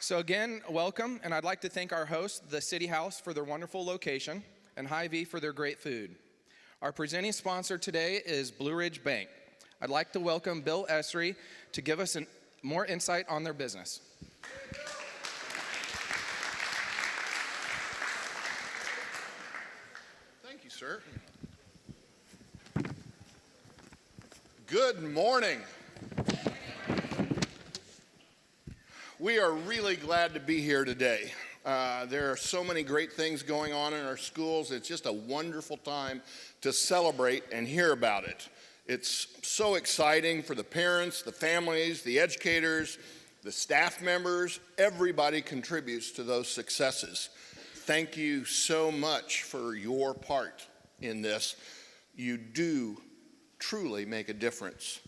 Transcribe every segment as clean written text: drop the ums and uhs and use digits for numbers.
So again, welcome, and I'd like to thank our host, the City House, for their wonderful location, and Hy-Vee for their great food. Our presenting sponsor today is Blue Ridge Bank. I'd like to welcome Bill Esri to give us more insight on their business. Thank you, sir. Good morning. We are really glad to be here today. There are so many great things going on in our schools. It's just a wonderful time to celebrate and hear about it. It's so exciting for the parents, the families, the educators, the staff members. Everybody contributes to those successes. Thank you so much for your part in this. You do truly make a difference.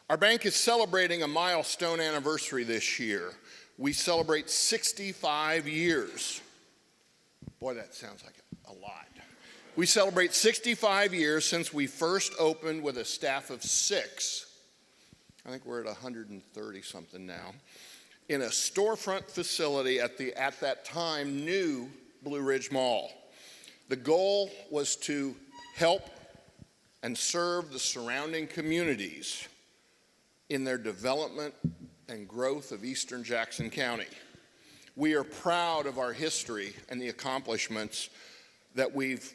Our bank is celebrating a milestone anniversary this year. We celebrate 65 years. Boy, that sounds like a lot. We celebrate 65 years since we first opened with a staff of 6. I think we're at 130 something now. In a storefront facility at that time new Blue Ridge Mall. The goal was to help and serve the surrounding communities in their development and growth of Eastern Jackson County. We are proud of our history and the accomplishments that we've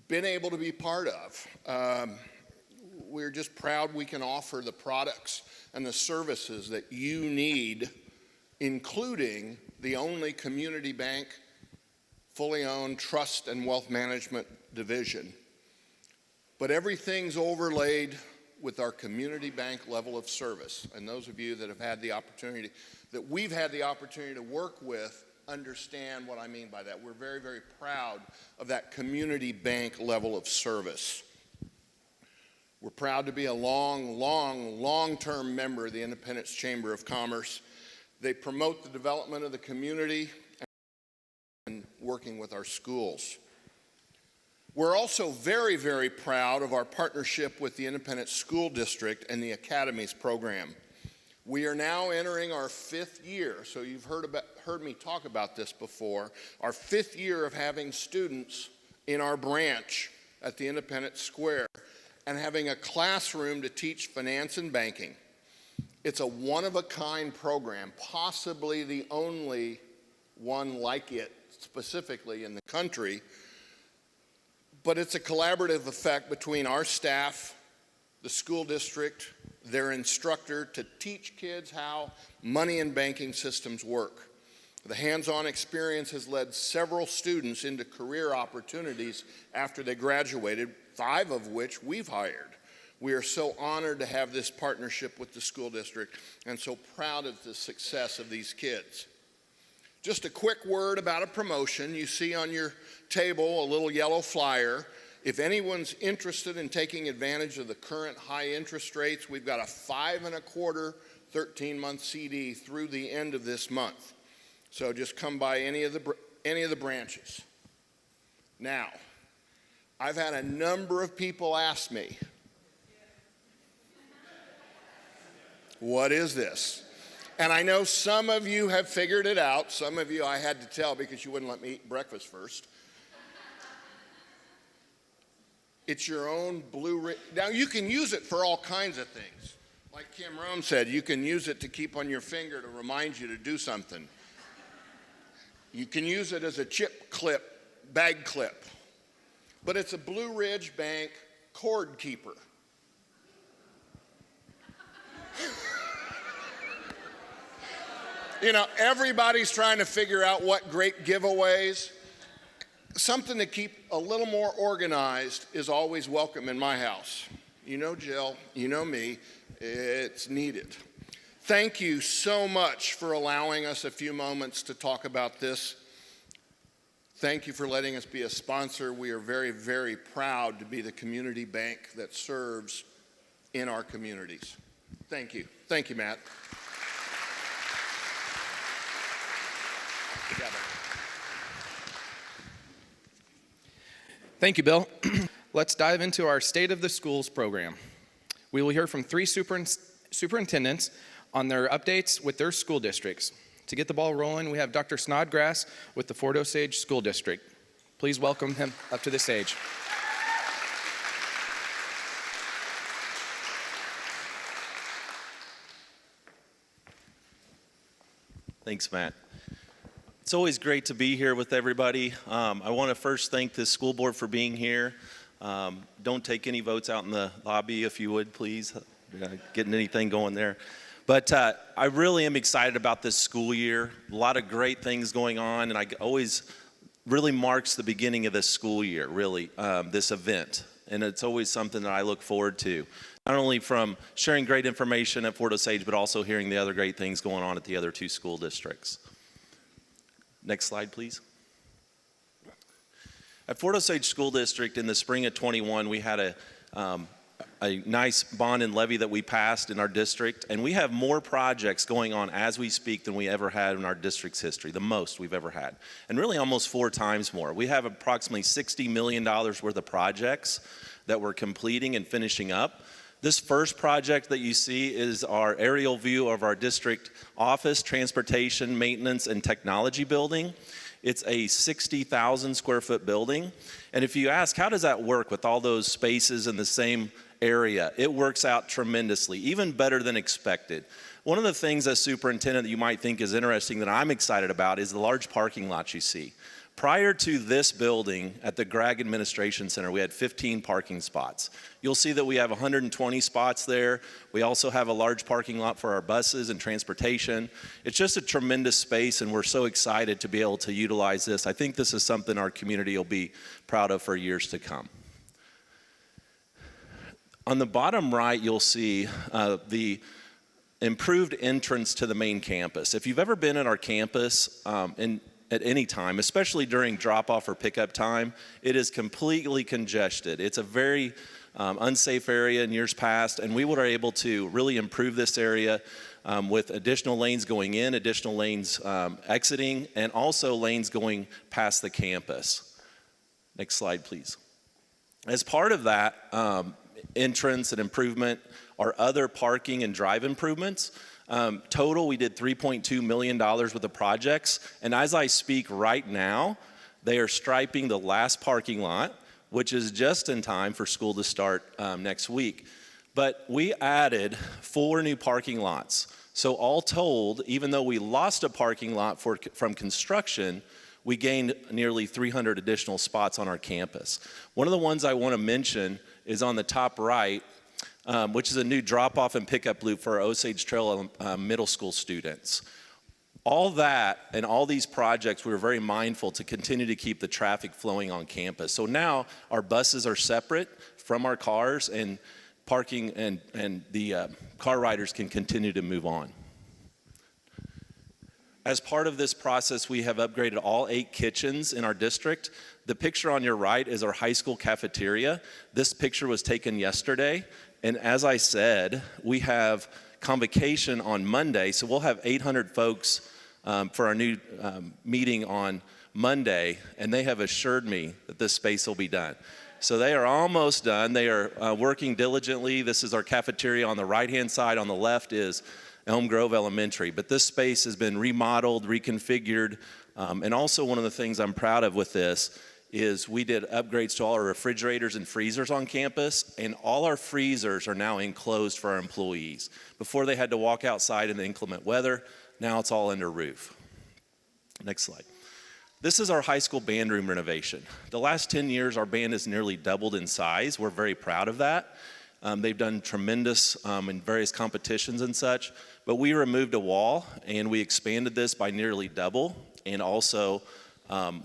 been able to be part of. We're just proud we can offer the products and the services that you need, including the only community bank, fully owned trust and wealth management division. But everything's overlaid with our community bank level of service. And those of you that have had the opportunity, that we've had the opportunity to work with, understand what I mean by that. We're very, very proud of that community bank level of service. We're proud to be a long-term member of the Independence Chamber of Commerce. They promote the development of the community and working with our schools. We're also very, very proud of our partnership with the Independence School District and the Academies program. We are now entering our 5th year, so you've heard me talk about this before, our 5th year of having students in our branch at the Independence Square and having a classroom to teach finance and banking. It's a one-of-a-kind program, possibly the only one like it specifically in the country. But it's a collaborative effect between our staff, the school district, their instructor, to teach kids how money and banking systems work. The hands-on experience has led several students into career opportunities after they graduated, 5 of which we've hired. We are so honored to have this partnership with the school district and so proud of the success of these kids. Just a quick word about a promotion. You see on your table a little yellow flyer. If anyone's interested in taking advantage of the current high interest rates, we've got a 5 1/4 13-month CD through the end of this month. So just come by any of the branches. Now, I've had a number of people ask me, what is this? And I know some of you have figured it out. Some of you I had to tell because you wouldn't let me eat breakfast first. It's your own Blue Ridge. Now, you can use it for all kinds of things. Like Kim Rome said, you can use it to keep on your finger to remind you to do something. You can use it as a chip clip, bag clip. But it's a Blue Ridge Bank cord keeper. You know, everybody's trying to figure out what great giveaways. Something to keep a little more organized is always welcome in my house. You know Jill, you know me, it's needed. Thank you so much for allowing us a few moments to talk about this. Thank you for letting us be a sponsor. We are very, very proud to be the community bank that serves in our communities. Thank you. Thank you, Matt. Thank you, Bill. Let's dive into our State of the Schools program. We will hear from 3 superintendents on their updates with their school districts. To get the ball rolling, we have Dr. Snodgrass with the Fort Osage School District. Please welcome him up to the stage. Thanks, Matt. It's always great to be here with everybody. I want to first thank the school board for being here. Don't take any votes out in the lobby if you would, please. Getting anything going there. But I really am excited about this school year. A lot of great things going on, and I always really marks the beginning of this school year, really, this event. And it's always something that I look forward to, not only from sharing great information at Fort Osage, but also hearing the other great things going on at the other two school districts. Next slide, please. At Fort Osage School District in the spring of 21, we had a nice bond and levy that we passed in our district, and we have more projects going on as we speak than we ever had in our district's history, the most we've ever had, and really almost 4 times more. We have approximately $60 million worth of projects that we're completing and finishing up. This first project that you see is our aerial view of our district office, transportation, maintenance, and technology building. It's a 60,000 square foot building. And if you ask, how does that work with all those spaces in the same area? It works out tremendously, even better than expected. One of the things as superintendent that you might think is interesting that I'm excited about is the large parking lots you see. Prior to this building at the Gregg Administration Center, we had 15 parking spots. You'll see that we have 120 spots there. We also have a large parking lot for our buses and transportation. It's just a tremendous space, and we're so excited to be able to utilize this. I think this is something our community will be proud of for years to come. On the bottom right, you'll see the improved entrance to the main campus. If you've ever been at our campus at any time, especially during drop-off or pickup time, it is completely congested. It's a very unsafe area in years past, and we were able to really improve this area with additional lanes going in, additional lanes exiting, and also lanes going past the campus. Next slide, please. As part of that entrance and improvement are other parking and drive improvements. Total, we did $3.2 million worth of projects, and as I speak right now, they are striping the last parking lot, which is just in time for school to start next week. But we added 4 new parking lots. So all told, even though we lost a parking lot from construction, we gained nearly 300 additional spots on our campus. One of the ones I want to mention is on the top right, which is a new drop-off and pickup loop for our Osage Trail middle school students. All that and all these projects, we were very mindful to continue to keep the traffic flowing on campus. So now our buses are separate from our cars, and parking and the car riders can continue to move on. As part of this process, we have upgraded all 8 kitchens in our district. The picture on your right is our high school cafeteria. This picture was taken yesterday. And as I said, we have convocation on Monday, so we'll have 800 folks for our new meeting on Monday, and they have assured me that this space will be done. So they are almost done. They are working diligently. This is our cafeteria on the right-hand side. On the left is Elm Grove Elementary. But this space has been remodeled, reconfigured, and also one of the things I'm proud of with this is we did upgrades to all our refrigerators and freezers on campus, and all our freezers are now enclosed for our employees. Before they had to walk outside in the inclement weather, now it's all under roof. Next slide. This is our high school band room renovation. The last 10 years, our band has nearly doubled in size. We're very proud of that. They've done tremendous in various competitions and such, but we removed a wall and we expanded this by nearly double, and also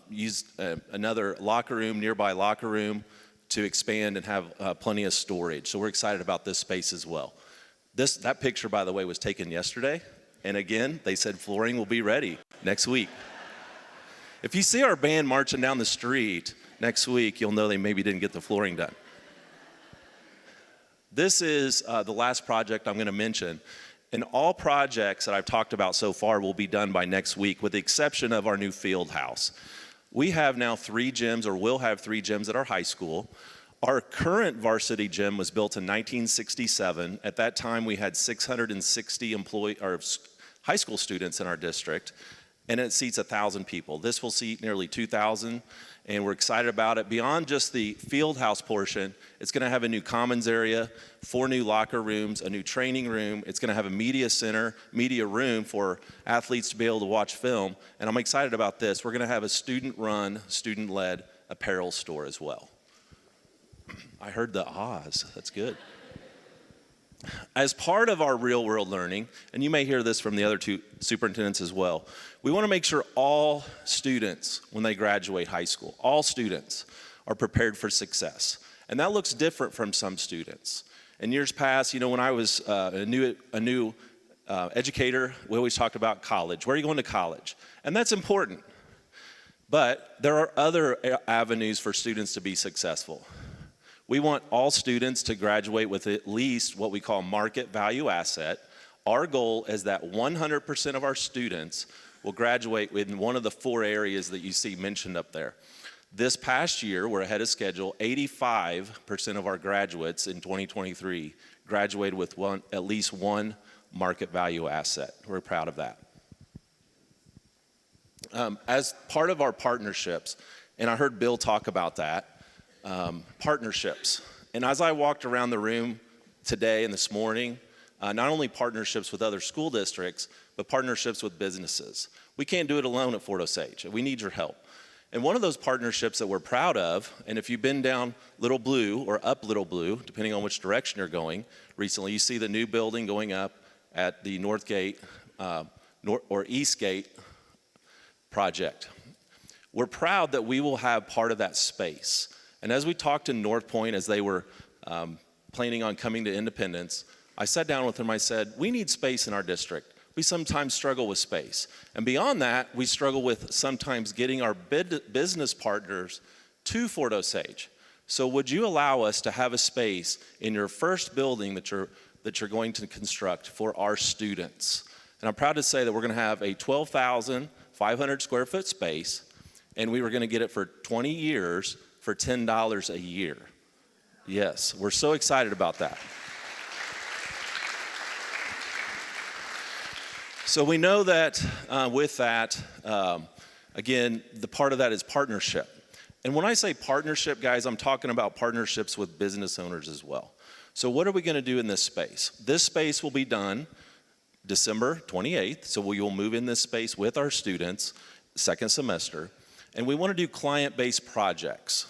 used another locker room, nearby locker room, to expand and have plenty of storage. So we're excited about this space as well. That picture, by the way, was taken yesterday, and again, they said flooring will be ready next week. If you see our band marching down the street next week, you'll know they maybe didn't get the flooring done. This is the last project I'm going to mention. And all projects that I've talked about so far will be done by next week, with the exception of our new field house. We have now 3 gyms, or will have 3 gyms at our high school. Our current varsity gym was built in 1967. At that time, we had 660 high school students in our district, and it seats 1,000 people. This will seat nearly 2,000, and we're excited about it. Beyond just the field house portion, it's gonna have a new commons area, 4 new locker rooms, a new training room. It's gonna have a media center, media room for athletes to be able to watch film. And I'm excited about this. We're gonna have a student-run, student-led apparel store as well. I heard the ahs, that's good. As part of our real world learning, and you may hear this from the other 2 superintendents as well, we want to make sure all students, when they graduate high school, all students are prepared for success. And that looks different from some students. In years past, when I was a new educator, we always talked about college. Where are you going to college? And that's important. But there are other avenues for students to be successful. We want all students to graduate with at least what we call market value asset. Our goal is that 100% of our students will graduate in one of the 4 areas that you see mentioned up there. This past year, we're ahead of schedule. 85% of our graduates in 2023 graduated with at least one market value asset. We're proud of that. As part of our partnerships, and I heard Bill talk about that, partnerships. And as I walked around the room today and this morning, not only partnerships with other school districts, but partnerships with businesses. We can't do it alone at Fort Osage. We need your help. And one of those partnerships that we're proud of, and if you've been down Little Blue or up Little Blue, depending on which direction you're going, recently you see the new building going up at the North Gate or East Gate project. We're proud that we will have part of that space. And as we talked to North Point as they were planning on coming to Independence, I sat down with them, I said, we need space in our district. We sometimes struggle with space. And beyond that, we struggle with sometimes getting our business partners to Fort Osage. So would you allow us to have a space in your first building that you're going to construct for our students? And I'm proud to say that we're gonna have a 12,500 square foot space, and we were gonna get it for 20 years for $10 a year. Yes, we're so excited about that. So we know that with that, again, the part of that is partnership. And when I say partnership, guys, I'm talking about partnerships with business owners as well. So what are we gonna do in this space? This space will be done December 28th, so we will move in this space with our students, second semester, and we wanna do client-based projects.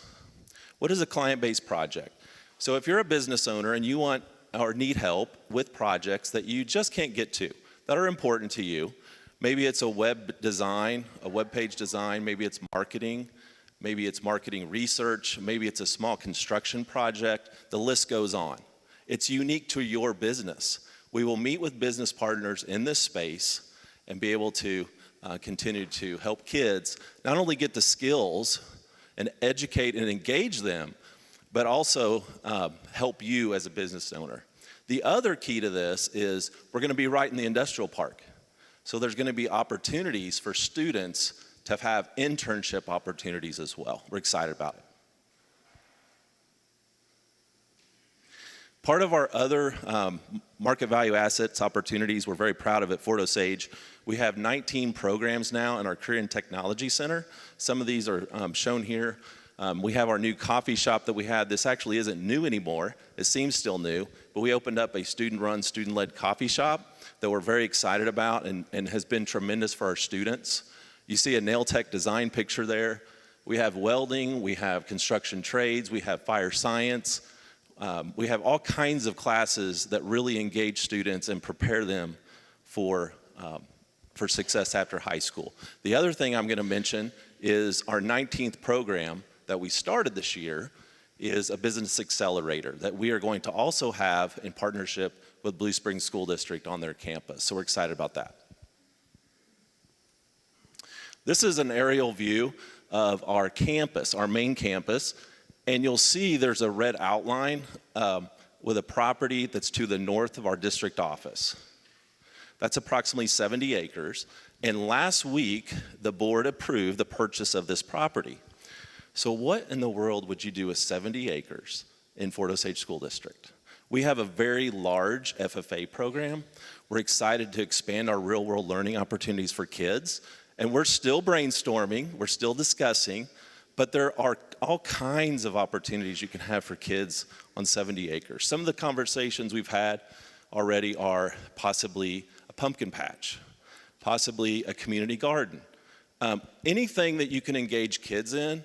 What is a client-based project? So if you're a business owner and you want or need help with projects that you just can't get to, that are important to you, maybe it's a web design, a web page design, maybe it's marketing research, maybe it's a small construction project, the list goes on. It's unique to your business. We will meet with business partners in this space and be able to continue to help kids not only get the skills and educate and engage them, but also help you as a business owner. The other key to this is we're gonna be right in the industrial park. So there's gonna be opportunities for students to have internship opportunities as well. We're excited about it. Part of our other market value assets opportunities, we're very proud of at Fort Osage. We have 19 programs now in our Career and Technology Center. Some of these are shown here. We have our new coffee shop that we had. This actually isn't new anymore. It seems still new, but we opened up a student-run, student-led coffee shop that we're very excited about and has been tremendous for our students. You see a nail tech design picture there. We have welding, we have construction trades, we have fire science. We have all kinds of classes that really engage students and prepare them for success after high school. The other thing I'm gonna mention is our 19th program that we started this year is a business accelerator that we are going to also have in partnership with Blue Springs School District on their campus. So we're excited about that. This is an aerial view of our campus, our main campus, and you'll see there's a red outline with a property that's to the north of our district office. That's approximately 70 acres. And last week, the board approved the purchase of this property. So what in the world would you do with 70 acres in Fort Osage School District? We have a very large FFA program. We're excited to expand our real-world learning opportunities for kids. And we're still brainstorming, we're still discussing, but there are all kinds of opportunities you can have for kids on 70 acres. Some of the conversations we've had already are possibly a pumpkin patch, possibly a community garden. Anything that you can engage kids in.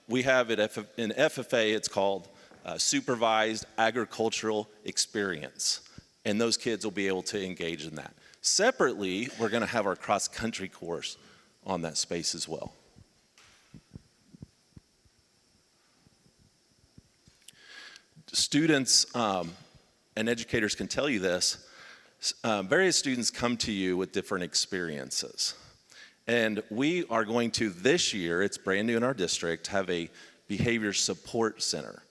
We have in FFA, it's called supervised agricultural experience, and those kids will be able to engage in that. Separately, we're going to have our cross-country course on that space as well. Students and educators can tell you this, various students come to you with different experiences. And we are going to, this year, it's brand new in our district, have a behavior support center.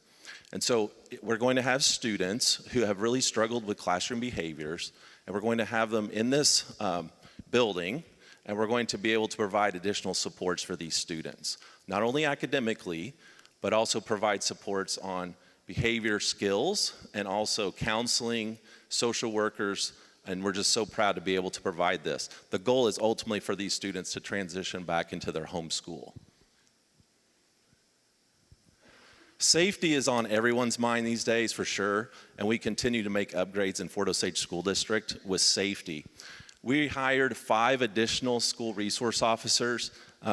And so we're going to have students who have really struggled with classroom behaviors, and we're going to have them in this building, and we're going to be able to provide additional supports for these students. Not only academically, but also provide supports on behavior skills and also counseling, social workers, and we're just so proud to be able to provide this. The goal is ultimately for these students to transition back into their home school. Safety is on everyone's mind these days for sure, and we continue to make upgrades in Fort Osage School District with safety. We hired 5 additional school resource officers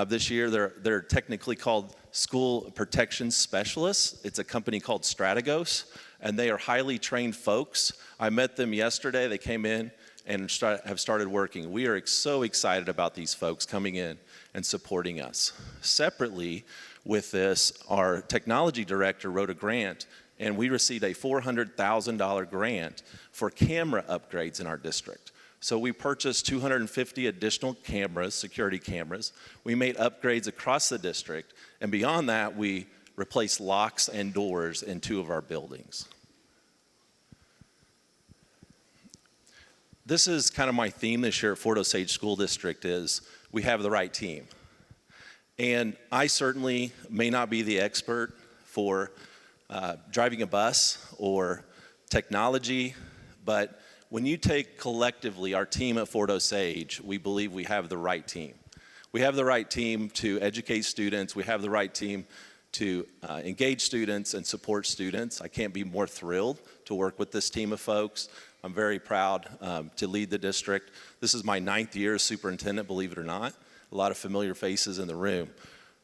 this year. They're technically called school protection specialists. It's a company called Strategos, and they are highly trained folks. I met them yesterday. They came in and have started working. We are so excited about these folks coming in and supporting us. Separately with this, our technology director wrote a grant, and we received a $400,000 grant for camera upgrades in our district. So we purchased 250 additional cameras, security cameras. We made upgrades across the district, and beyond that, we replaced locks and doors in 2 of our buildings. This is kind of my theme this year at Fort Osage School District is we have the right team. And I certainly may not be the expert for driving a bus or technology, but when you take collectively our team at Fort Osage, we believe we have the right team. We have the right team to educate students. We have the right team to engage students and support students. I can't be more thrilled to work with this team of folks. I'm very proud to lead the district. This is my 9th year as superintendent, believe it or not. A lot of familiar faces in the room.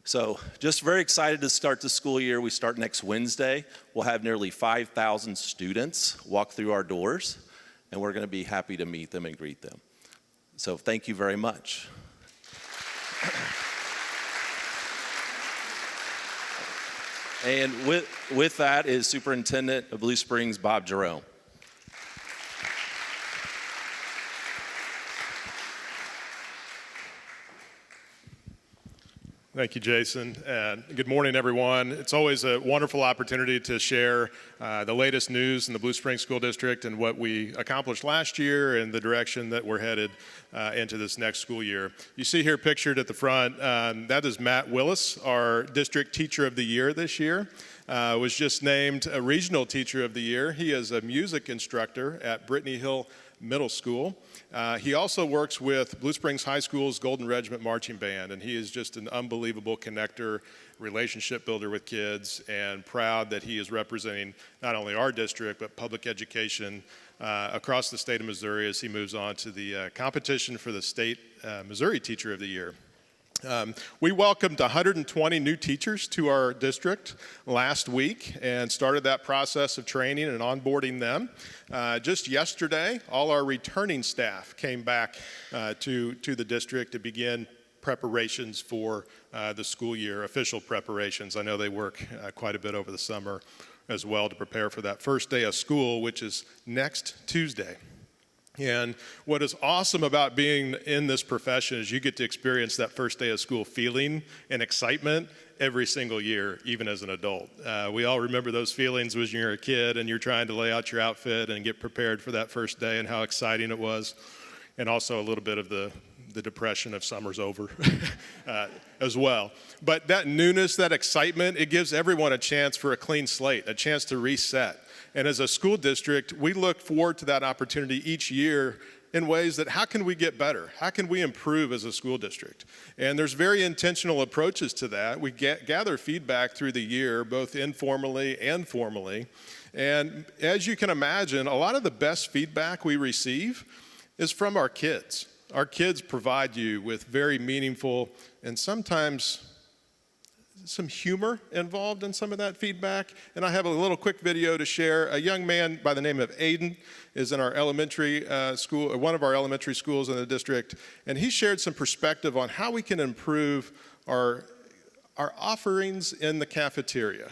So just very excited to start the school year. We start next Wednesday. We'll have nearly 5,000 students walk through our doors, and we're going to be happy to meet them and greet them. So thank you very much. And with that is Superintendent of Blue Springs, Bob Jerome. Thank you, Jason. And good morning, everyone. It's always a wonderful opportunity to share the latest news in the Blue Springs School District and what we accomplished last year and the direction that we're headed into this next school year. You see here pictured at the front, that is Matt Willis, our District Teacher of the Year this year. Was just named a Regional Teacher of the Year. He is a music instructor at Brittany Hill Middle School. He also works with Blue Springs High School's Golden Regiment Marching Band, and he is just an unbelievable connector, relationship builder with kids, and proud that he is representing not only our district, but public education across the state of Missouri as he moves on to the competition for the State Missouri Teacher of the Year. We welcomed 120 new teachers to our district last week and started that process of training and onboarding them. Just yesterday, all our returning staff came back to the district to begin preparations for the school year, official preparations. I know they work quite a bit over the summer as well to prepare for that first day of school, which is next Tuesday. And what is awesome about being in this profession is you get to experience that first day of school feeling and excitement every single year, even as an adult. We all remember those feelings when you're a kid and you're trying to lay out your outfit and get prepared for that first day and how exciting it was. And also a little bit of the the depression of summer's over as well. But that newness, that excitement, it gives everyone a chance for a clean slate, a chance to reset. And as a school district, we look forward to that opportunity each year in ways that how can we get better? How can we improve as a school district? And there's very intentional approaches to that. We gather feedback through the year, both informally and formally. And as you can imagine, a lot of the best feedback we receive is from our kids. Our kids provide you with very meaningful and sometimes some humor involved in some of that feedback. And I have a little quick video to share. A young man by the name of Aiden is in our elementary school, or one of our elementary schools in the district, and he shared some perspective on how we can improve our offerings in the cafeteria.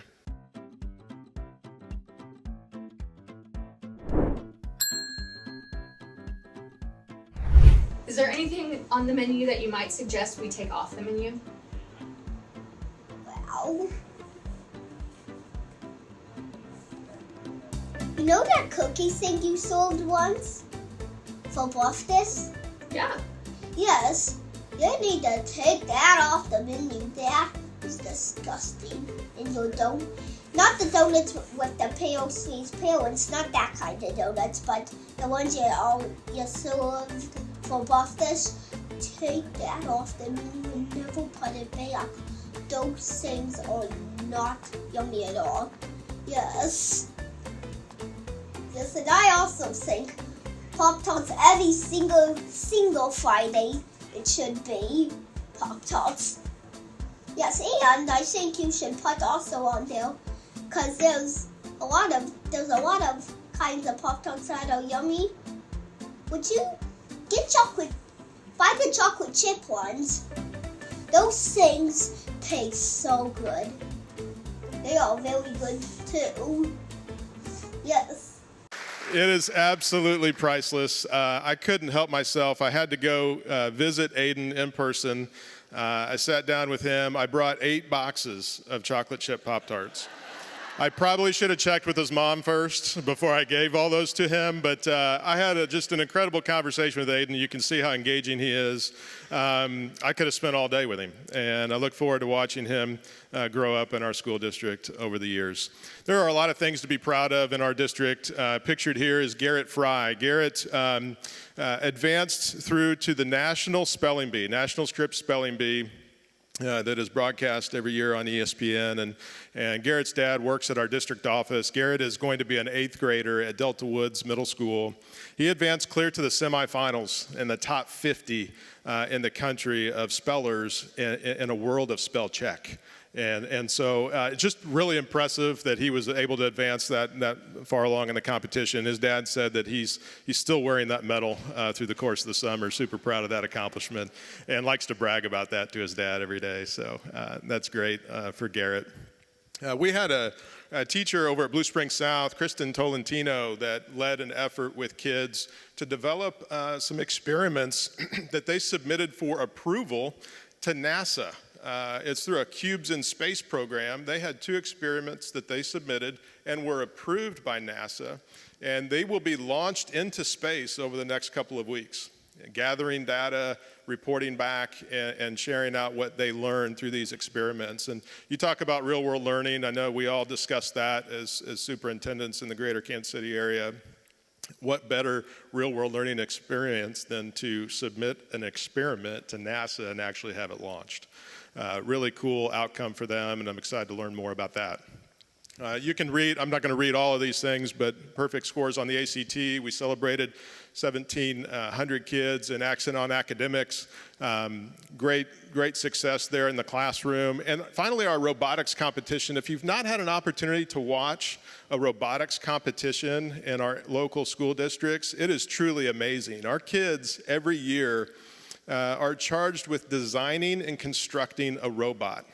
Is there anything on the menu that you might suggest we take off the menu? Well, you know that cookie thing you sold once for breakfast? Yeah. Yes, you need to take that off the menu. That is disgusting. And the not the donuts with the pale sweet pale. It's not that kind of donuts, but the ones you served for breakfast. Take that off the menu and never put it back. Those things are not yummy at all. Yes. Yes, and I also think Pop-Tarts every single Friday it should be Pop-Tarts. Yes, and I think you should put also on there, because there's a lot of kinds of Pop-Tarts that are yummy. Would you buy the chocolate chip ones? Those things taste so good. They are very good too. Yes. It is absolutely priceless. I couldn't help myself. I had to go visit Aiden in person. I sat down with him. I brought 8 boxes of chocolate chip Pop-Tarts. I probably should have checked with his mom first before I gave all those to him, but I had just an incredible conversation with Aiden. You can see how engaging he is. I could have spent all day with him, and I look forward to watching him grow up in our school district over the years. There are a lot of things to be proud of in our district. Pictured here is Garrett Fry. Garrett advanced through to the National Spelling Bee, National Script Spelling Bee. That is broadcast every year on ESPN, and Garrett's dad works at our district office. Garrett is going to be an 8th grader at Delta Woods Middle School. He advanced clear to the semifinals in the top 50 in the country of spellers in a world of spell check. And so it's just really impressive that he was able to advance that far along in the competition. His dad said that he's still wearing that medal through the course of the summer. Super proud of that accomplishment and likes to brag about that to his dad every day. So that's great for Garrett. We had a teacher over at Blue Springs South, Kristen Tolentino, that led an effort with kids to develop some experiments that they submitted for approval to NASA. It's through a Cubes in Space program. They had 2 experiments that they submitted and were approved by NASA, and they will be launched into space over the next couple of weeks, gathering data, reporting back, and sharing out what they learned through these experiments. And you talk about real-world learning. I know we all discuss that as superintendents in the greater Kansas City area. What better real-world learning experience than to submit an experiment to NASA and actually have it launched? Really cool outcome for them, and I'm excited to learn more about that. You can read, I'm not going to read all of these things, but perfect scores on the ACT. We celebrated 1,700 kids in Accent on Academics. Great success there in the classroom. And finally, our robotics competition. If you've not had an opportunity to watch a robotics competition in our local school districts, it is truly amazing. Our kids every year are charged with designing and constructing a robot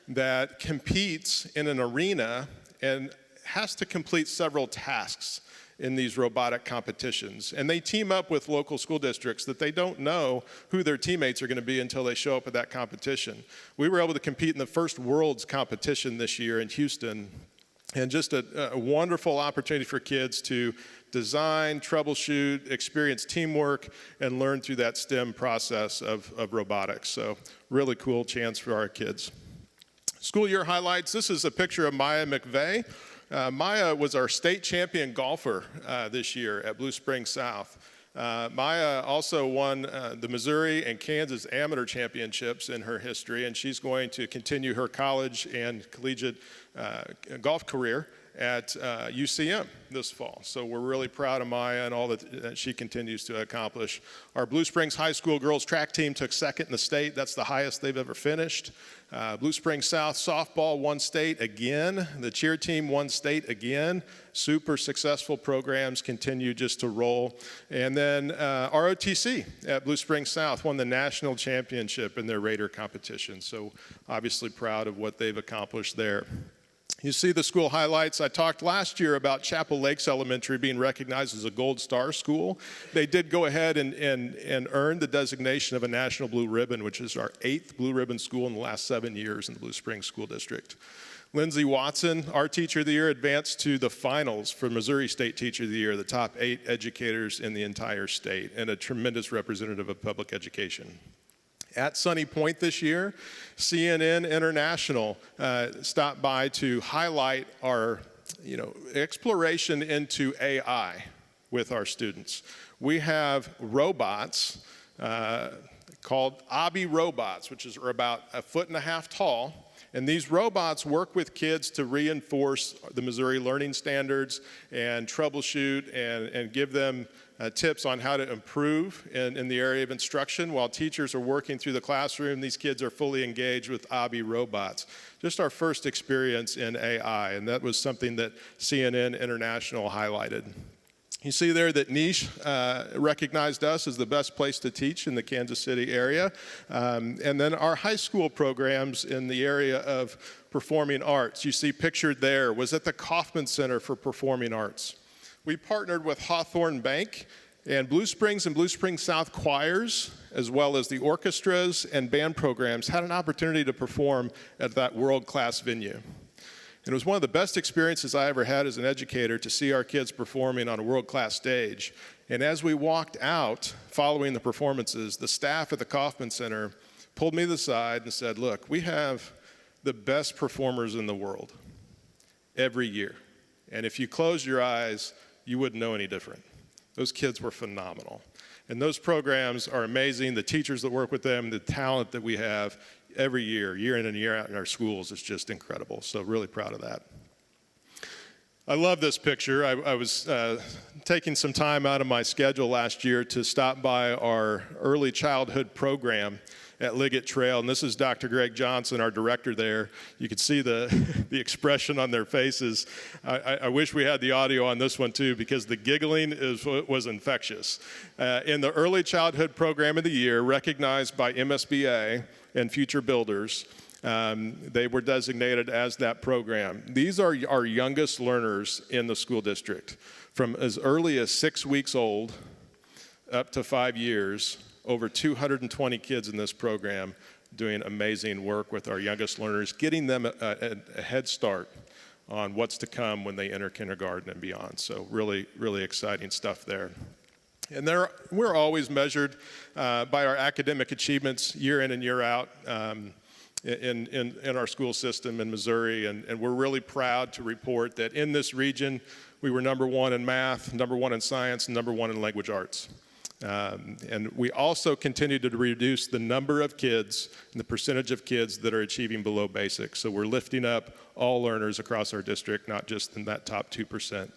that competes in an arena and has to complete several tasks in these robotic competitions. And they team up with local school districts that they don't know who their teammates are going to be until they show up at that competition. We were able to compete in the first Worlds competition this year in Houston, And just a wonderful opportunity for kids to design, troubleshoot, experience teamwork, and learn through that STEM process of robotics. So really cool chance for our kids. School year highlights. This is a picture of Maya McVeigh. Maya was our state champion golfer this year at Blue Springs South. Maya also won the Missouri and Kansas amateur championships in her history, and she's going to continue her college and collegiate golf career at UCM this fall. So we're really proud of Maya and all that she continues to accomplish. Our Blue Springs High School girls track team took second in the state. That's the highest they've ever finished. Blue Springs South softball won state again. The cheer team won state again. Super successful programs continue just to roll. And then ROTC at Blue Springs South won the national championship in their Raider competition. So obviously proud of what they've accomplished there. You see the school highlights. I talked last year about Chapel Lakes Elementary being recognized as a Gold Star school. They did go ahead and earn the designation of a National Blue Ribbon, which is our 8th Blue Ribbon school in the last 7 years in the Blue Springs School District. Lindsay Watson, our Teacher of the Year, advanced to the finals for Missouri State Teacher of the Year, the top 8 educators in the entire state, and a tremendous representative of public education. At Sunny Point this year, CNN International stopped by to highlight our exploration into AI with our students. We have robots called Obby robots, which are about 1.5 feet tall. And these robots work with kids to reinforce the Missouri learning standards and troubleshoot and give them tips on how to improve in the area of instruction. While teachers are working through the classroom, these kids are fully engaged with Obby robots. Just our first experience in AI, and that was something that CNN International highlighted. You see there that Niche recognized us as the best place to teach in the Kansas City area. And then our high school programs in the area of performing arts, you see pictured there, was at the Kauffman Center for Performing Arts. We partnered with Hawthorne Bank and Blue Springs and Blue Springs South choirs, as well as the orchestras and band programs, had an opportunity to perform at that world-class venue. And it was one of the best experiences I ever had as an educator to see our kids performing on a world-class stage. And as we walked out following the performances, the staff at the Kauffman Center pulled me to the side and said, look, we have the best performers in the world every year. And if you closed your eyes, you wouldn't know any different. Those kids were phenomenal. And those programs are amazing. The teachers that work with them, the talent that we have every year, year in and year out in our schools is just incredible. So really proud of that. I love this picture. I was taking some time out of my schedule last year to stop by our early childhood program at Liggett Trail, and this is Dr. Greg Johnson, our director there. You can see the expression on their faces. I wish we had the audio on this one too, because the giggling was infectious. In the early childhood program of the year, recognized by MSBA and Future Builders, they were designated as that program. These are our youngest learners in the school district, from as early as 6 weeks old up to 5 years. Over 220 kids in this program doing amazing work with our youngest learners, getting them a head start on what's to come when they enter kindergarten and beyond. So really, really exciting stuff there. And we're always measured by our academic achievements year in and year out in our school system in Missouri. And we're really proud to report that in this region, we were #1 in math, #1 in science, and #1 in language arts. And we also continue to reduce the number of kids and the percentage of kids that are achieving below basic. So we're lifting up all learners across our district, not just in that top 2%.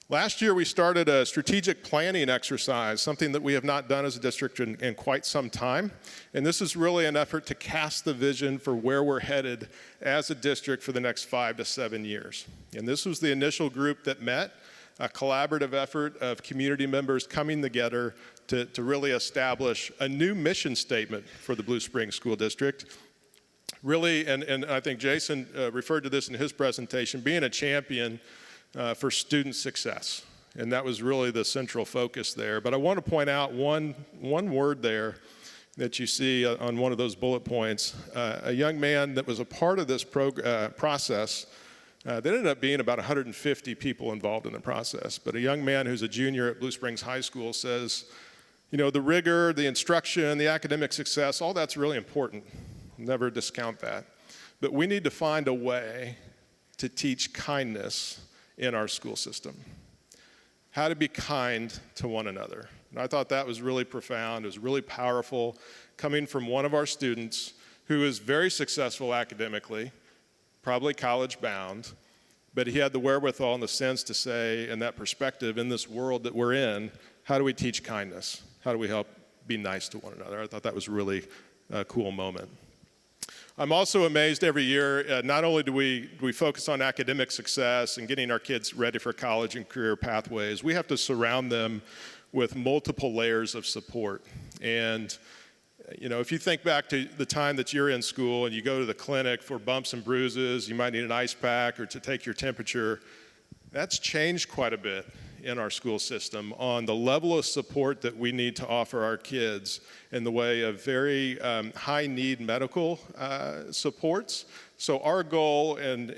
Last year, we started a strategic planning exercise, something that we have not done as a district in quite some time. And this is really an effort to cast the vision for where we're headed as a district for the next 5 to 7 years. And this was the initial group that met, a collaborative effort of community members coming together to really establish a new mission statement for the Blue Springs School District. Really, and I think Jason referred to this in his presentation, being a champion for student success. And that was really the central focus there. But I want to point out one word there, that you see on one of those bullet points, a young man that was a part of this process. There ended up being about 150 people involved in the process, but a young man who's a junior at Blue Springs High School says, you know, the rigor, the instruction, the academic success, all that's really important. Never discount that. But we need to find a way to teach kindness in our school system. How to be kind to one another. And I thought that was really profound. It was really powerful, coming from one of our students who is very successful academically, probably college bound, but he had the wherewithal and the sense to say, and that perspective in this world that we're in, how do we teach kindness? How do we help be nice to one another? I thought that was really a cool moment. I'm also amazed every year, not only do we focus on academic success and getting our kids ready for college and career pathways, we have to surround them with multiple layers of support. And you know, if you think back to the time that you're in school and you go to the clinic for bumps and bruises, you might need an ice pack or to take your temperature, that's changed quite a bit in our school system on the level of support that we need to offer our kids in the way of very high need medical supports. So our goal, and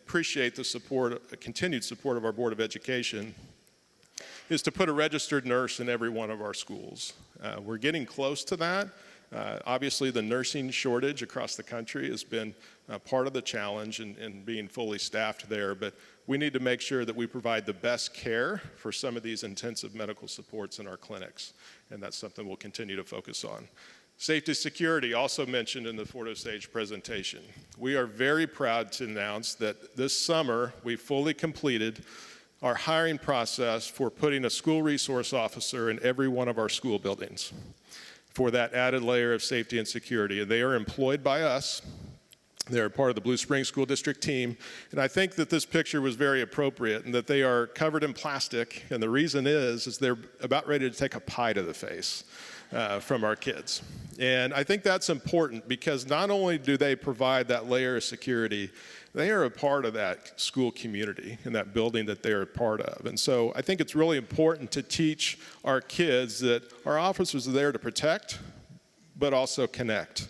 appreciate the support, continued support of our Board of Education, is to put a registered nurse in every one of our schools. We're getting close to that. Obviously, the nursing shortage across the country has been part of the challenge in being fully staffed there, but we need to make sure that we provide the best care for some of these intensive medical supports in our clinics, and that's something we'll continue to focus on. Safety security, also mentioned in the Fort Osage presentation. We are very proud to announce that this summer we fully completed our hiring process for putting a school resource officer in every one of our school buildings for that added layer of safety and security. And they are employed by us. They're part of the Blue Springs School District team. And I think that this picture was very appropriate and that they are covered in plastic. And the reason is they're about ready to take a pie to the face from our kids. And I think that's important because not only do they provide that layer of security, they are a part of that school community and that building that they're a part of. And so I think it's really important to teach our kids that our officers are there to protect, but also connect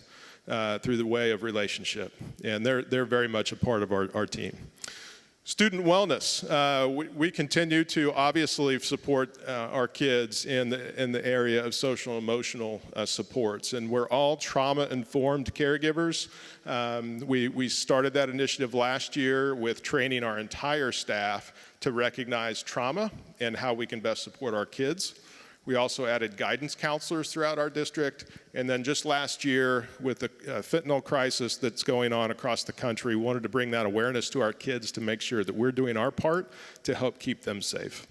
through the way of relationship. And they're very much a part of our team. Student wellness. We continue to obviously support our kids in the area of social and emotional supports, and we're all trauma-informed caregivers. We started that initiative last year with training our entire staff to recognize trauma and how we can best support our kids. We also added guidance counselors throughout our district. And then just last year, with the fentanyl crisis that's going on across the country, we wanted to bring that awareness to our kids to make sure that we're doing our part to help keep them safe.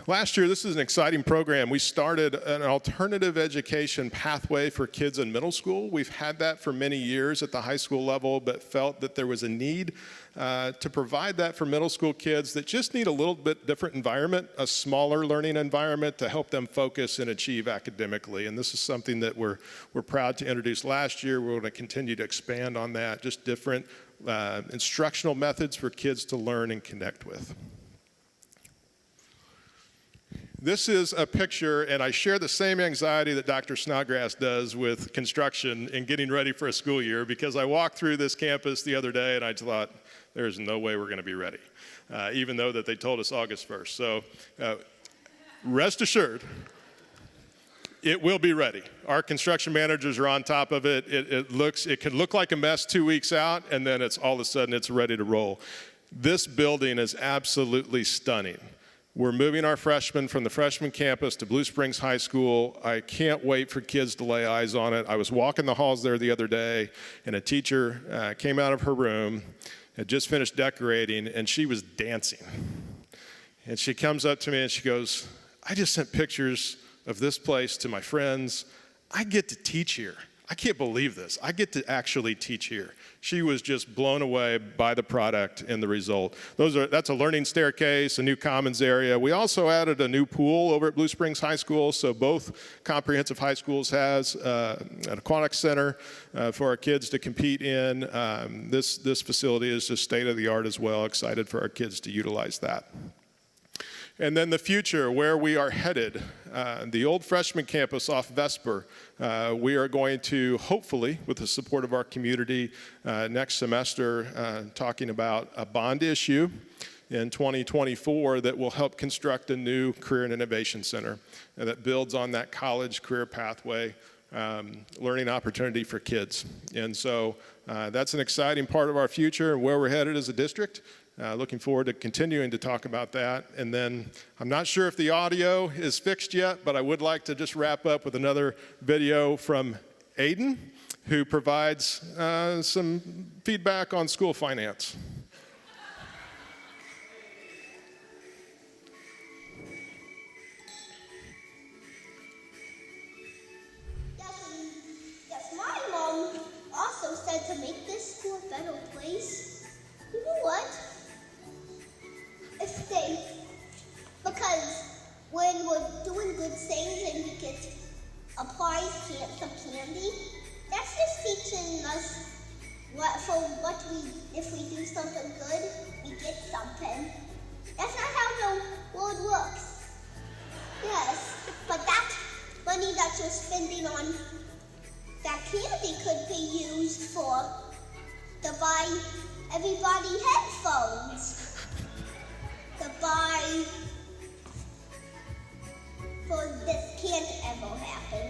Last year, this is an exciting program. We started an alternative education pathway for kids in middle school. We've had that for many years at the high school level, but felt that there was a need to provide that for middle school kids that just need a little bit different environment, a smaller learning environment to help them focus and achieve academically. And this is something that we're proud to introduce last year. We're going to continue to expand on that, just different instructional methods for kids to learn and connect with. This is a picture, and I share the same anxiety that Dr. Snodgrass does with construction and getting ready for a school year, because I walked through this campus the other day and I thought, there's no way we're going to be ready, even though that they told us August 1st. So rest assured, it will be ready. Our construction managers are on top of it. It can look like a mess 2 weeks out, and then it's all of a sudden it's ready to roll. This building is absolutely stunning. We're moving our freshmen from the freshman campus to Blue Springs High School. I can't wait for kids to lay eyes on it. I was walking the halls there the other day, and a teacher came out of her room, had just finished decorating, and she was dancing. And she comes up to me and she goes, I just sent pictures of this place to my friends. I get to teach here. I can't believe this. I get to actually teach here. She was just blown away by the product and the result. That's a learning staircase, a new commons area. We also added a new pool over at Blue Springs High School, so both comprehensive high schools has an aquatics center for our kids to compete in. This facility is just state of the art as well. Excited for our kids to utilize that. And then the future, where we are headed. The old freshman campus off Vesper, we are going to, hopefully, with the support of our community, next semester, talking about a bond issue in 2024 that will help construct a new career and innovation center that builds on that college career pathway, learning opportunity for kids. And so that's an exciting part of our future and where we're headed as a district. Looking forward to continuing to talk about that. And then I'm not sure if the audio is fixed yet, but I would like to just wrap up with another video from Aiden, who provides some feedback on school finance. Yes, my mom also said to make this school a better place. You know what? Because when we're doing good things and we get a prize, some candy, that's just teaching us if we do something good, we get something. That's not how the world works. Yes, but that money that you're spending on that candy could be used to buy everybody headphones. To buy, for this can't ever happen.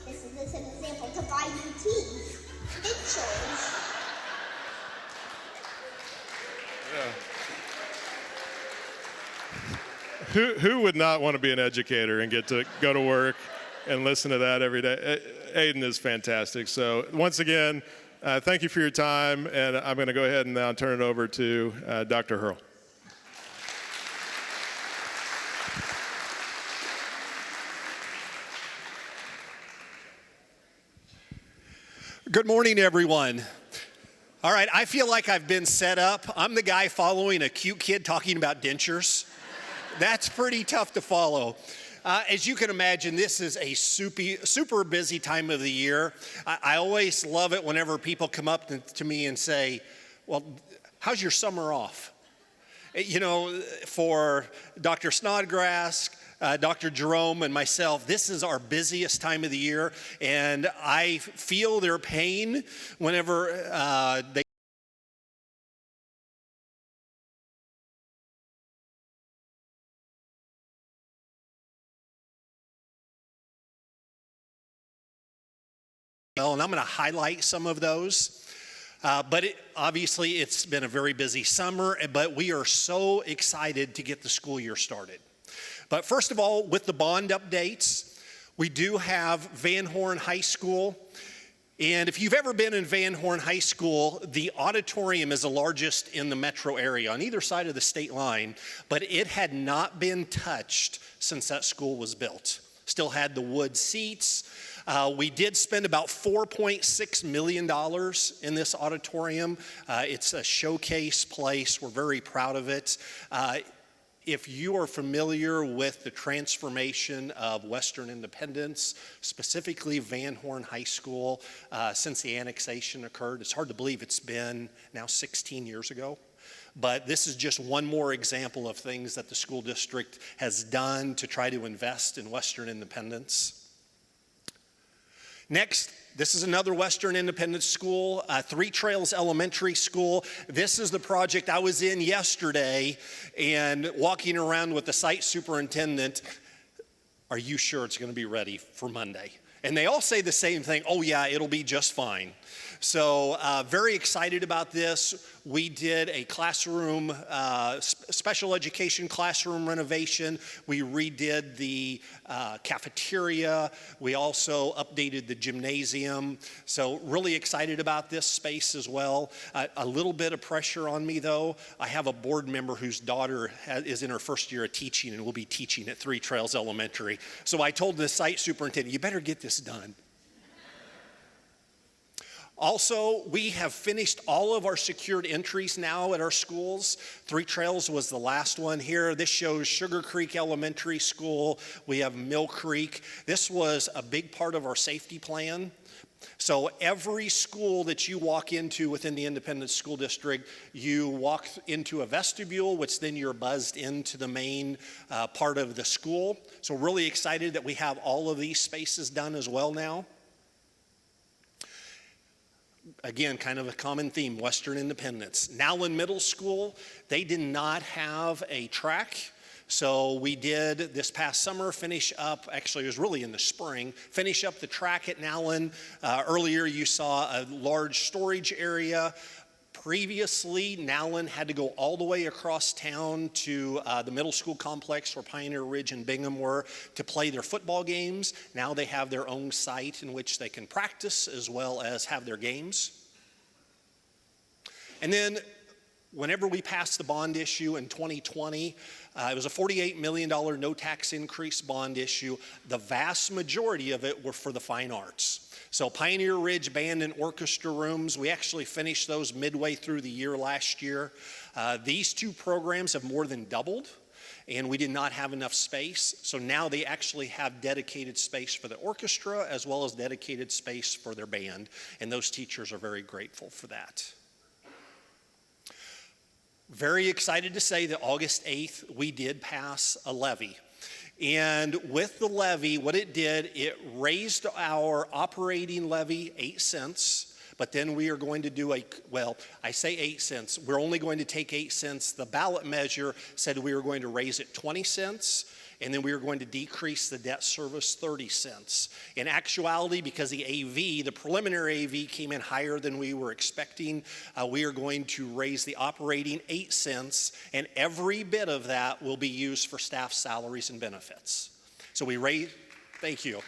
This is an example, to buy new teeth, pictures. Who would not want to be an educator and get to go to work and listen to that every day? Aiden is fantastic. So once again, thank you for your time, and I'm going to go ahead and now turn it over to Dr. Hurl. Good morning, everyone. All right, I feel like I've been set up. I'm the guy following a cute kid talking about dentures. That's pretty tough to follow. As you can imagine, this is a super busy time of the year. I always love it whenever people come up to me and say, well, how's your summer off? You know, for Dr. Snodgrass, Dr. Jerome and myself, this is our busiest time of the year, and I feel their pain whenever they and I'm going to highlight some of those. But obviously, it's been a very busy summer, but we are so excited to get the school year started. But first of all, with the bond updates, we do have Van Horn High School. And if you've ever been in Van Horn High School, the auditorium is the largest in the metro area on either side of the state line, but it had not been touched since that school was built. Still had the wood seats. We did spend about $4.6 million in this auditorium. It's a showcase place. We're very proud of it. If you are familiar with the transformation of Western Independence, specifically Van Horn High School, since the annexation occurred, it's hard to believe it's been now 16 years ago. But this is just one more example of things that the school district has done to try to invest in Western Independence. Next, this is another Western Independence school, Three Trails Elementary School. This is the project I was in yesterday and walking around with the site superintendent. Are you sure it's going to be ready for Monday? And they all say the same thing, oh yeah, it'll be just fine. So very excited about this. We did a classroom, special education classroom renovation. We redid the cafeteria. We also updated the gymnasium. So really excited about this space as well. A little bit of pressure on me though. I have a board member whose daughter is in her first year of teaching and will be teaching at Three Trails Elementary. So I told the site superintendent, you better get this done. Also, we have finished all of our secured entries now at our schools. Three Trails was the last one here. This shows Sugar Creek Elementary School. We have Mill Creek. This was a big part of our safety plan. So every school that you walk into within the Independence School District, you walk into a vestibule, which then you're buzzed into the main part of the school. So really excited that we have all of these spaces done as well now. Again, kind of a common theme, Western Independence. Nowlin Middle School, they did not have a track. So we did this past summer finish up, actually it was really in the spring, finish up the track at Nowlin. Earlier you saw a large storage area. Previously, Nowlin had to go all the way across town to the middle school complex where Pioneer Ridge and Bingham were to play their football games. Now they have their own site in which they can practice as well as have their games. And then whenever we passed the bond issue in 2020, it was a $48 million no tax increase bond issue. The vast majority of it were for the fine arts. So Pioneer Ridge Band and Orchestra rooms, we actually finished those midway through the year last year. These two programs have more than doubled, and we did not have enough space. So now they actually have dedicated space for the orchestra as well as dedicated space for their band, and those teachers are very grateful for that. Very excited to say that August 8th, we did pass a levy. And with the levy, what it did, it raised our operating levy 8 cents, but then we are going to do I say 8 cents. We're only going to take 8 cents. The ballot measure said we were going to raise it 20 cents, and then we were going to decrease the debt service 30 cents. In actuality, because the AV, the preliminary AV came in higher than we were expecting, we are going to raise the operating 8 cents, and every bit of that will be used for staff salaries and benefits. So thank you.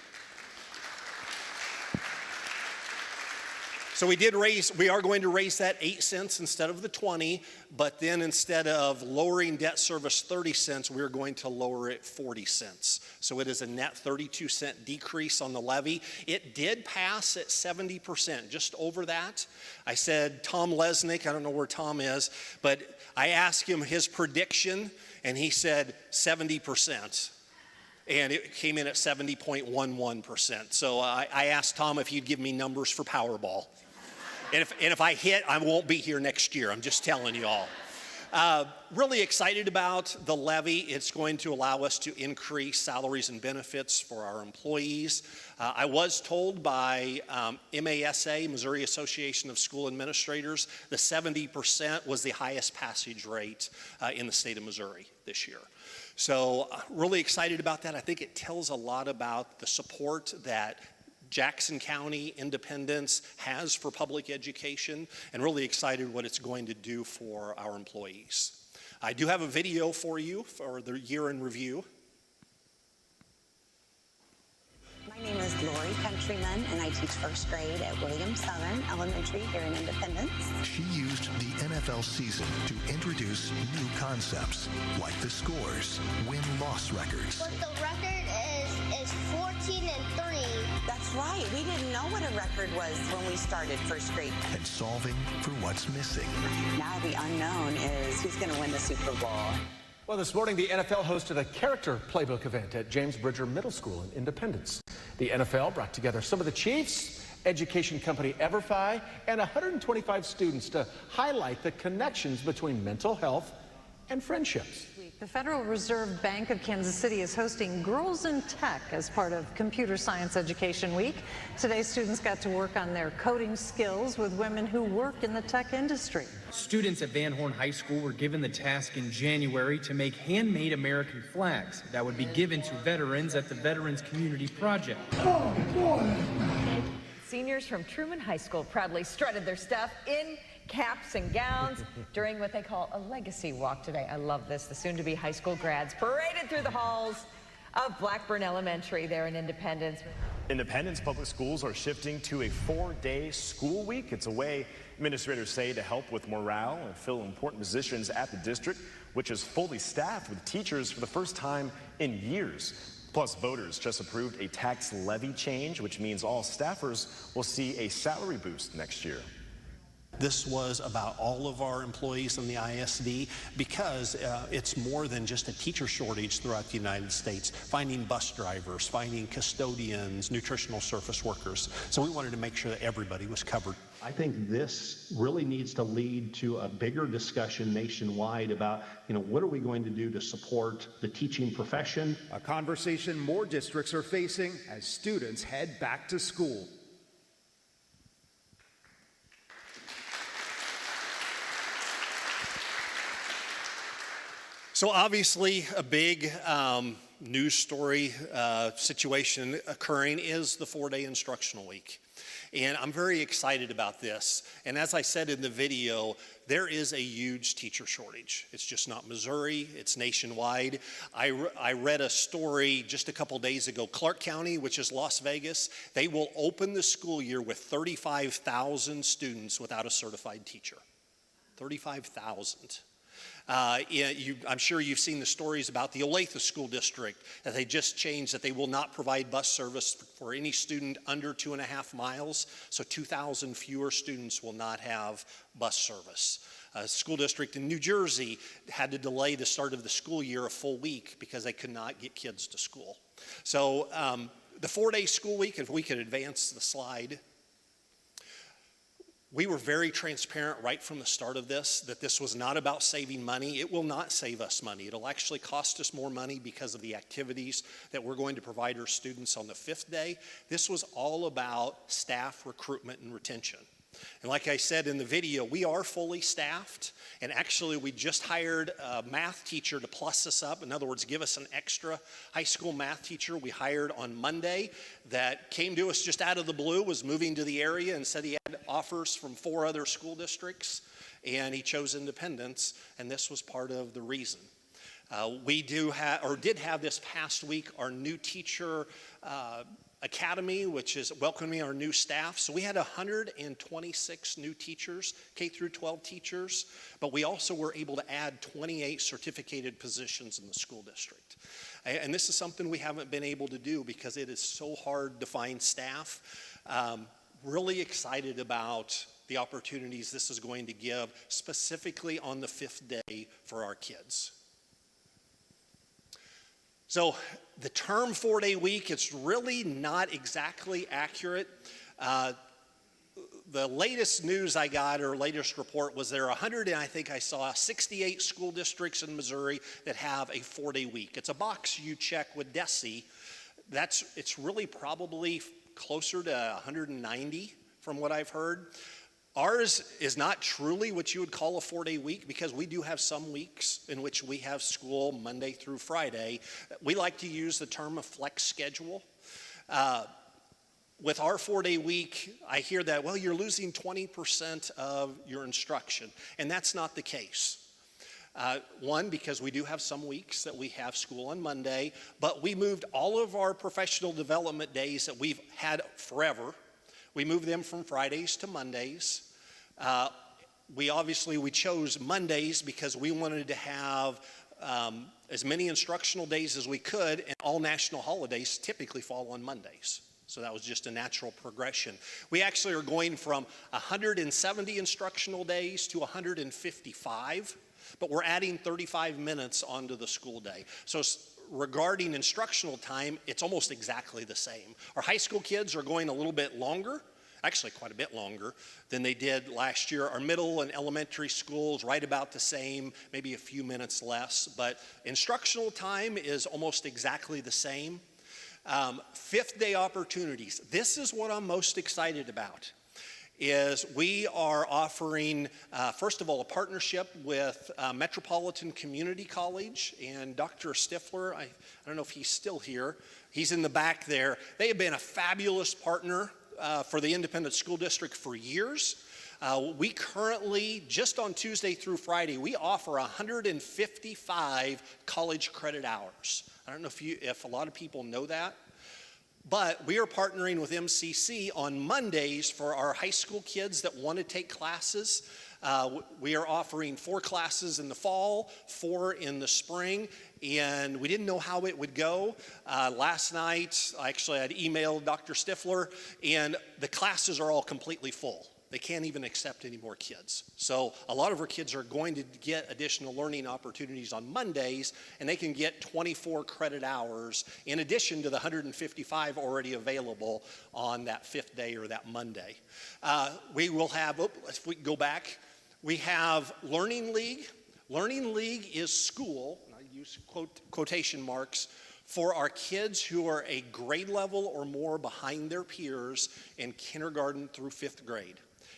So we are going to raise that 8 cents instead of the 20, but then instead of lowering debt service 30 cents, we're going to lower it 40 cents. So it is a net 32-cent decrease on the levy. It did pass at 70%, just over that. I said, Tom Lesnick, I don't know where Tom is, but I asked him his prediction, and he said 70%. And it came in at 70.11%. So I asked Tom if he'd give me numbers for Powerball. And if I hit, I won't be here next year. I'm just telling you all. Really excited about the levy. It's going to allow us to increase salaries and benefits for our employees. I was told by MASA, Missouri Association of School Administrators, the 70% was the highest passage rate in the state of Missouri this year. So really excited about that. I think it tells a lot about the support that Jackson County Independence has for public education, and really excited what it's going to do for our employees. I do have a video for you for the year in review. My name is Lori Countryman, and I teach first grade at William Southern Elementary here in Independence. She used the NFL season to introduce new concepts, like the scores, win-loss records. But the record is 14-3. That's right. We didn't know what a record was when we started first grade. And solving for what's missing. Now the unknown is who's going to win the Super Bowl. Well, this morning, the NFL hosted a character playbook event at James Bridger Middle School in Independence. The NFL brought together some of the Chiefs, education company EverFi, and 125 students to highlight the connections between mental health and friendships. The Federal Reserve Bank of Kansas City is hosting Girls in Tech as part of Computer Science Education Week. Today, students got to work on their coding skills with women who work in the tech industry. Students at Van Horn High School were given the task in January to make handmade American flags that would be given to veterans at the Veterans Community Project. Oh, boy. Seniors from Truman High School proudly strutted their stuff in caps and gowns during what they call a legacy walk today. I love this. The soon-to-be high school grads paraded through the halls of Blackburn Elementary there in Independence. Independence public schools are shifting to a 4-day school week. It's a way, administrators say, to help with morale and fill important positions at the district, which is fully staffed with teachers for the first time in years. Plus, voters just approved a tax levy change, which means all staffers will see a salary boost next year. This was about all of our employees in the ISD because it's more than just a teacher shortage throughout the United States. Finding bus drivers, finding custodians, nutritional service workers. So we wanted to make sure that everybody was covered. I think this really needs to lead to a bigger discussion nationwide about, what are we going to do to support the teaching profession? A conversation more districts are facing as students head back to school. So obviously a big news story situation occurring is the 4-day instructional week. And I'm very excited about this. And as I said in the video, there is a huge teacher shortage. It's just not Missouri, it's nationwide. I read a story just a couple days ago. Clark County, which is Las Vegas, they will open the school year with 35,000 students without a certified teacher. 35,000. I'm sure you've seen the stories about the Olathe School District that they just changed that they will not provide bus service for any student under 2.5 miles. So 2,000 fewer students will not have bus service. A school district in New Jersey had to delay the start of the school year a full week because they could not get kids to school. So the 4-day school week, if we could advance the slide. We were very transparent right from the start of this, that this was not about saving money. It will not save us money. It'll actually cost us more money because of the activities that we're going to provide our students on the 5th day. This was all about staff recruitment and retention. And like I said in the video, we are fully staffed. And actually, we just hired a math teacher to plus us up. In other words, give us an extra high school math teacher. We hired on Monday that came to us just out of the blue, was moving to the area and said he had offers from 4 other school districts. And he chose Independence, and this was part of the reason. We did have this past week our new teacher academy, which is welcoming our new staff. So we had 126 new teachers, K through 12 teachers, but we also were able to add 28 certificated positions in the school district. And this is something we haven't been able to do because it is so hard to find staff. Really excited about the opportunities this is going to give, specifically on the 5th day for our kids. So the term 4-day week, it's really not exactly accurate. The latest news I got, or latest report, was there are 100, and I think I saw 68 school districts in Missouri that have a 4-day week. It's a box you check with DESE. It's really probably closer to 190 from what I've heard. Ours is not truly what you would call a 4-day week because we do have some weeks in which we have school Monday through Friday. We like to use the term a flex schedule. With our 4-day week, I hear that, well, you're losing 20% of your instruction, and that's not the case. One, because we do have some weeks that we have school on Monday, but we moved all of our professional development days that we've had forever. We moved them from Fridays to Mondays. We chose Mondays because we wanted to have as many instructional days as we could, and all national holidays typically fall on Mondays. So that was just a natural progression. We actually are going from 170 instructional days to 155, but we're adding 35 minutes onto the school day. So regarding instructional time, it's almost exactly the same. Our high school kids are going a little bit longer, actually quite a bit longer than they did last year. Our middle and elementary schools right about the same, maybe a few minutes less, but instructional time is almost exactly the same. 5th day opportunities. This is what I'm most excited about. Is we are offering, first of all, a partnership with Metropolitan Community College and Dr. Stifler. I don't know if he's still here. He's in the back there. They have been a fabulous partner for the Independent School District for years. We currently, just on Tuesday through Friday, we offer 155 college credit hours. I don't know if a lot of people know that. But we are partnering with MCC on Mondays for our high school kids that want to take classes. We are offering 4 classes in the fall, 4 in the spring, and we didn't know how it would go. Last night, I had emailed Dr. Stifler, and the classes are all completely full. They can't even accept any more kids. So a lot of our kids are going to get additional learning opportunities on Mondays, and they can get 24 credit hours in addition to the 155 already available on that 5th day or that Monday. We will have, if we go back, we have Learning League. Learning League is school, and I use quotation marks, for our kids who are a grade level or more behind their peers in kindergarten through 5th grade.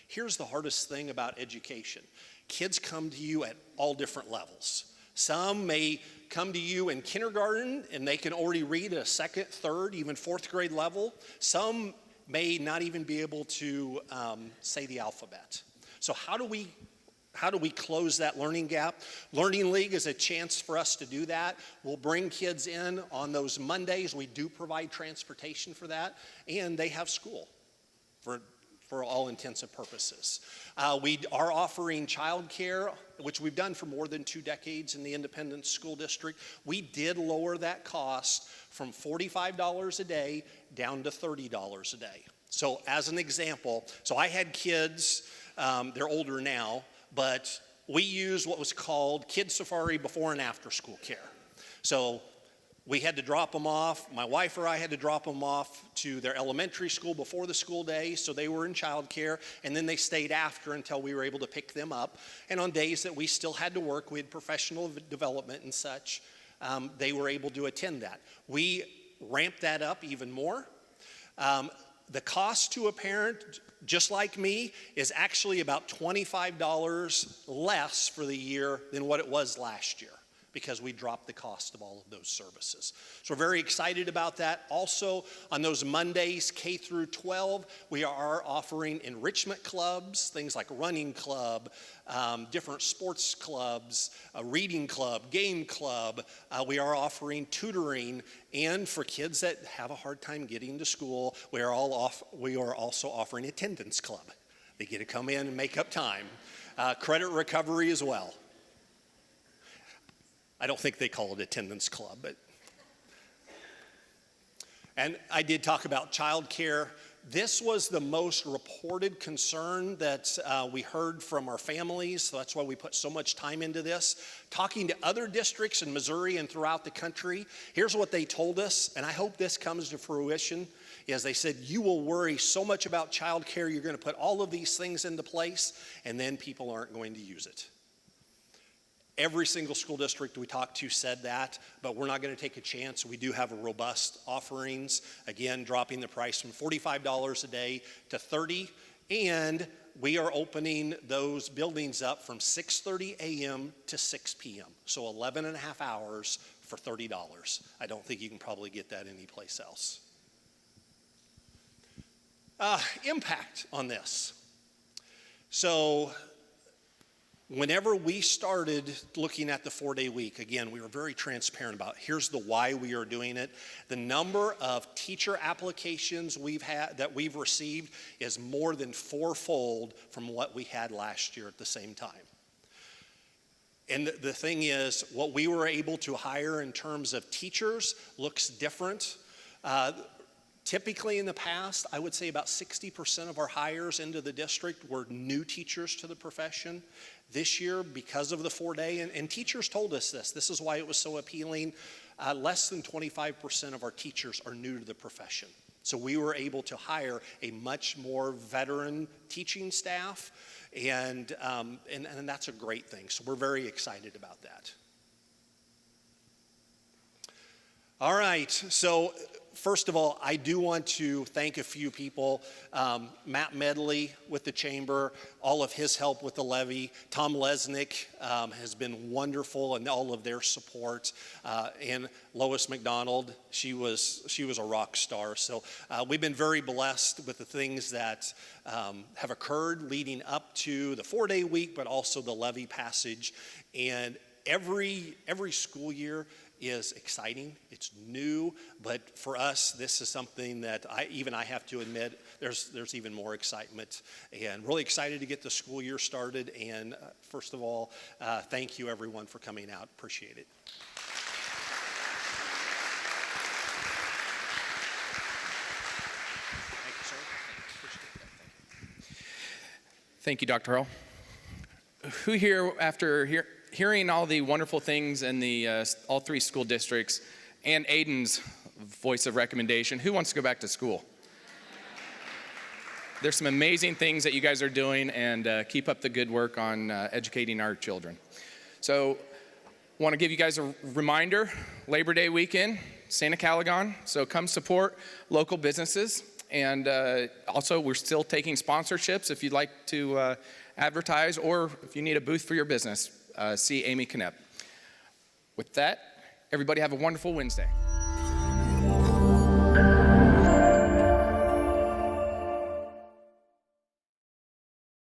Here's the hardest thing about education. Kids come to you at all different levels. Some may come to you in kindergarten and they can already read at a 2nd, 3rd, even 4th grade level. Some may not even be able to say the alphabet. So how do we close that learning gap? Learning League is a chance for us to do that. We'll bring kids in on those Mondays. We do provide transportation for that, and they have school for all intents and purposes. We are offering childcare, which we've done for more than 2 decades in the Independence School District. We did lower that cost from $45 a day down to $30 a day. So as an example, so I had kids, they're older now, but we used what was called Kid Safari before and after school care. So we had to drop them off. My wife or I had to drop them off to their elementary school before the school day, so they were in childcare, and then they stayed after until we were able to pick them up. And on days that we still had to work, we had professional development and such, they were able to attend that. We ramped that up even more. The cost to a parent, just like me, is actually about $25 less for the year than what it was last year, because we dropped the cost of all of those services. So we're very excited about that. Also, on those Mondays, K through 12, we are offering enrichment clubs, things like running club, different sports clubs, a reading club, game club. We are offering tutoring, and for kids that have a hard time getting to school, we are also offering attendance club. They get to come in and make up time. Credit recovery as well. I don't think they call it attendance club, but. And I did talk about childcare. This was the most reported concern that we heard from our families, so that's why we put so much time into this. Talking to other districts in Missouri and throughout the country, here's what they told us, and I hope this comes to fruition, is they said, you will worry so much about childcare, you're going to put all of these things into place, and then people aren't going to use it. Every single school district we talked to said that, but we're not going to take a chance. We do have a robust offerings, again, dropping the price from $45 a day to $30, and we are opening those buildings up from 6:30 a.m. to 6 p.m., so 11 and a half hours for $30. I don't think you can probably get that anyplace else. Impact on this. So whenever we started looking at the 4-day week, again, we were very transparent about here's the why we are doing it. The number of teacher applications that we've received is more than 4-fold from what we had last year at the same time. And the thing is, what we were able to hire in terms of teachers looks different. Typically in the past, I would say about 60% of our hires into the district were new teachers to the profession. This year, because of the 4-day, and teachers told us this is why it was so appealing, less than 25% of our teachers are new to the profession. So we were able to hire a much more veteran teaching staff, and that's a great thing. So we're very excited about that. All right, so first of all, I do want to thank a few people. Matt Medley with the Chamber, all of his help with the levy. Tom Lesnick has been wonderful in all of their support. And Lois McDonald, she was a rock star. So we've been very blessed with the things that have occurred leading up to the 4-day week, but also the levy passage. And every school year, is exciting. It's new, but for us, this is something that I have to admit, there's even more excitement. And really excited to get the school year started. And first of all, thank you everyone for coming out. Appreciate it. Thank you, Dr. Hurl. Who here, after hearing all the wonderful things in the all 3 school districts and Aiden's voice of recommendation, who wants to go back to school? There's some amazing things that you guys are doing, and keep up the good work on educating our children. So I want to give you guys a reminder, Labor Day weekend, Santa Calagon, so come support local businesses. And also, we're still taking sponsorships if you'd like to advertise, or if you need a booth for your business, see Amy Knepp. With that, everybody have a wonderful Wednesday.